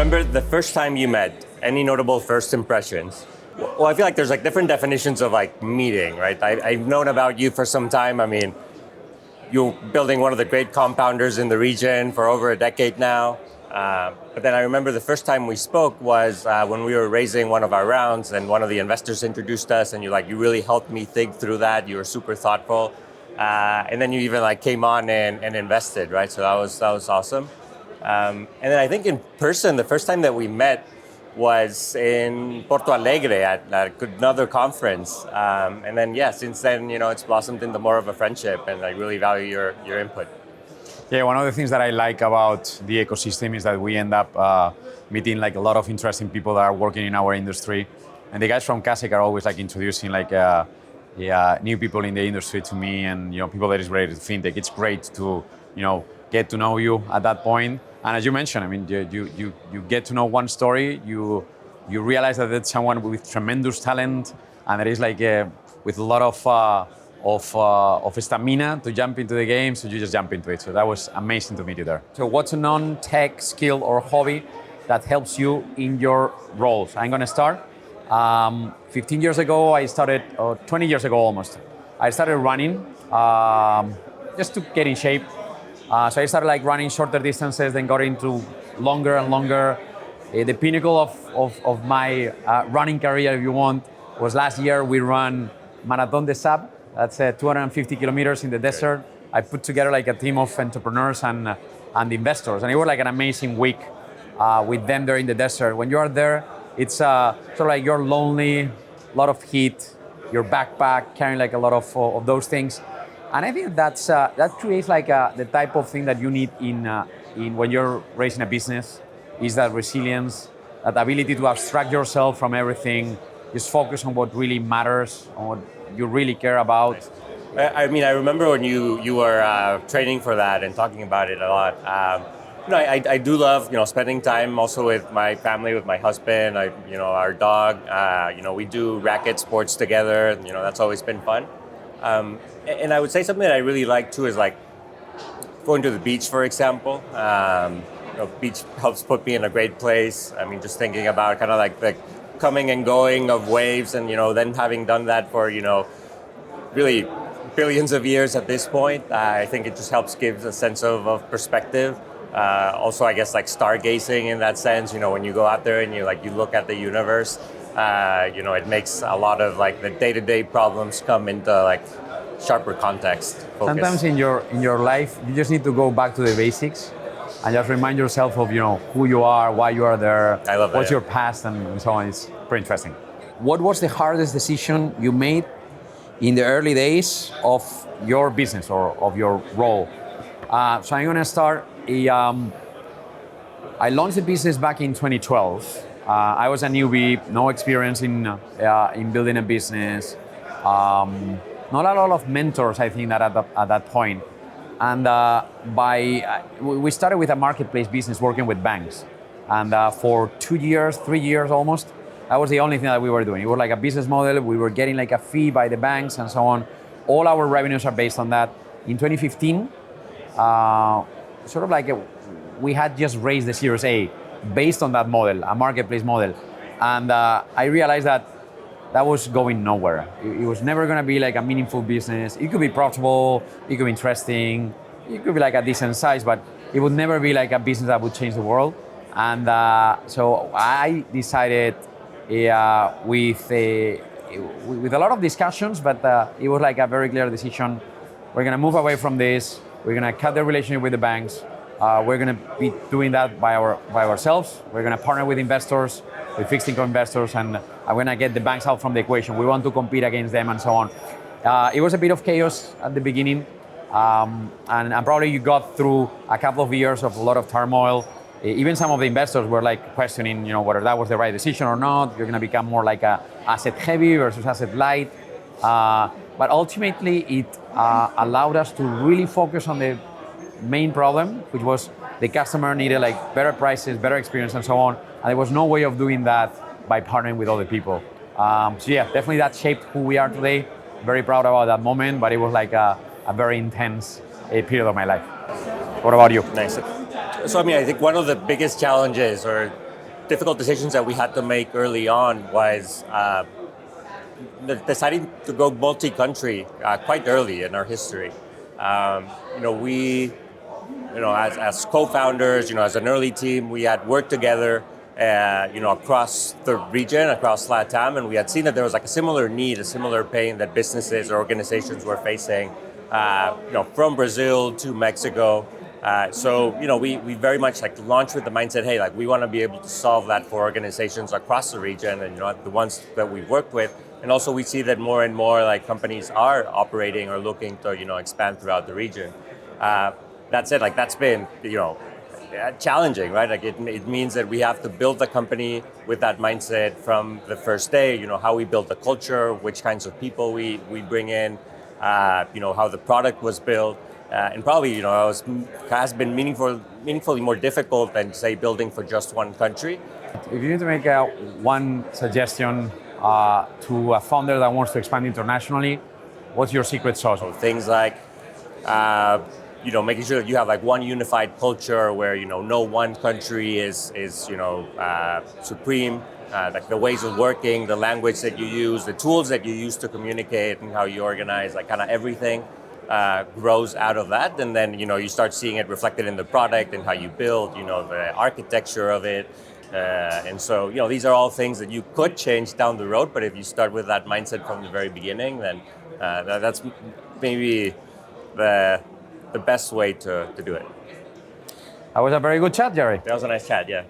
remember the first time you met? Any notable first impressions? Well, I feel like there's like different definitions of like meeting, right? I've known about you for some time. I mean, you're building one of the great compounders in the region for over a decade now. But then I remember the first time we spoke was when we were raising one of our rounds, and one of the investors introduced us, and you really helped me think through that. You were super thoughtful, and then you even like came on and invested, right? So that was awesome. And then I think in person, the first time that we met was in Porto Alegre at another conference. And then, since then, it's blossomed into more of a friendship, and I really value your input. Yeah, one of the things that I like about the ecosystem is that we end up meeting like a lot of interesting people that are working in our industry. And the guys from Kasek are always like introducing like new people in the industry to me, and people that is related to fintech. It's great to get to know you at that point. And as you mentioned, I mean, you get to know one story, you realize that it's someone with tremendous talent, and there is like with a lot of stamina to jump into the game, so you just jump into it. So that was amazing to meet you there. So what's a non-tech skill or hobby that helps you in your roles? I'm gonna start. 15 years ago, I started, or 20 years ago almost, I started running just to get in shape. So I started like running shorter distances, then got into longer and longer. The pinnacle of my running career, if you want, was last year. We ran Marathon de Sab. That's 250 kilometers in the desert. I put together like a team of entrepreneurs and investors, and it was like an amazing week with them there in the desert. When you are there, it's sort of like you're lonely, a lot of heat, your backpack carrying like a lot of those things. And I think that creates like the type of thing that you need in when you're raising a business, is that resilience, that ability to abstract yourself from everything, just focus on what really matters, on what you really care about. I mean, I remember when you were training for that and talking about it a lot. I do love spending time also with my family, with my husband, our dog. We do racket sports together. That's always been fun. And I would say something that I really like too is like going to the beach, for example. Beach helps put me in a great place. I mean, just thinking about kind of like the coming and going of waves, and then having done that for really billions of years at this point, I think it just helps give a sense of perspective. Also, I guess like stargazing in that sense. When you go out there and you look at the universe, it makes a lot of like the day-to-day problems come into like sharper context. Focus. Sometimes in your life, you just need to go back to the basics and just remind yourself of who you are, why you are there, I love that, what's your past, and so on. It's pretty interesting. What was the hardest decision you made in the early days of your business or of your role? So I'm gonna start. I launched the business back in 2012. I was a newbie, no experience in building a business. Not a lot of mentors, I think, at that point. And we started with a marketplace business working with banks. And for 2 years, 3 years almost, that was the only thing that we were doing. It was like a business model. We were getting like a fee by the banks and so on. All our revenues are based on that. In 2015, sort of like we had just raised the Series A based on that model, a marketplace model. And I realized that was going nowhere. It was never going to be like a meaningful business. It could be profitable, it could be interesting, it could be like a decent size, but it would never be like a business that would change the world. And so I decided with a lot of discussions, but it was like a very clear decision. We're going to move away from this. We're going to cut the relationship with the banks. We're going to be doing that by ourselves. We're going to partner with investors, with fixed income investors, and I'm going to get the banks out from the equation. We want to compete against them and so on. It was a bit of chaos at the beginning, and probably you got through a couple of years of a lot of turmoil. Even some of the investors were like questioning, whether that was the right decision or not. You're going to become more like a asset heavy versus asset light. But ultimately, it allowed us to really focus on the main problem, which was the customer needed like better prices, better experience, and so on. And there was no way of doing that by partnering with other people. So yeah, definitely that shaped who we are today. Very proud about that moment, but it was like a very intense period of my life. What about you? Nice. So I mean, I think one of the biggest challenges or difficult decisions that we had to make early on was deciding to go multi-country quite early in our history. We as co-founders, as an early team, we had worked together, across the region, across LATAM, and we had seen that there was like a similar need, a similar pain that businesses or organizations were facing, from Brazil to Mexico. We very much like launched with the mindset, hey, like we want to be able to solve that for organizations across the region, and the ones that we've worked with. And also we see that more and more like companies are operating or looking to, expand throughout the region. That said, like that's been, challenging, right? Like it means that we have to build the company with that mindset from the first day, how we build the culture, which kinds of people we bring in, how the product was built. And probably, has been meaningfully more difficult than, say, building for just one country. If you need to make one suggestion to a founder that wants to expand internationally, what's your secret sauce? So things like, making sure that you have like one unified culture where, no one country is supreme. Like the ways of working, the language that you use, the tools that you use to communicate, and how you organize, like kind of everything grows out of that. And then, you start seeing it reflected in the product and how you build, the architecture of it. And so, these are all things that you could change down the road, but if you start with that mindset from the very beginning, then that's maybe the best way to do it. That was a very good chat, Gerry. That was a nice chat, yeah.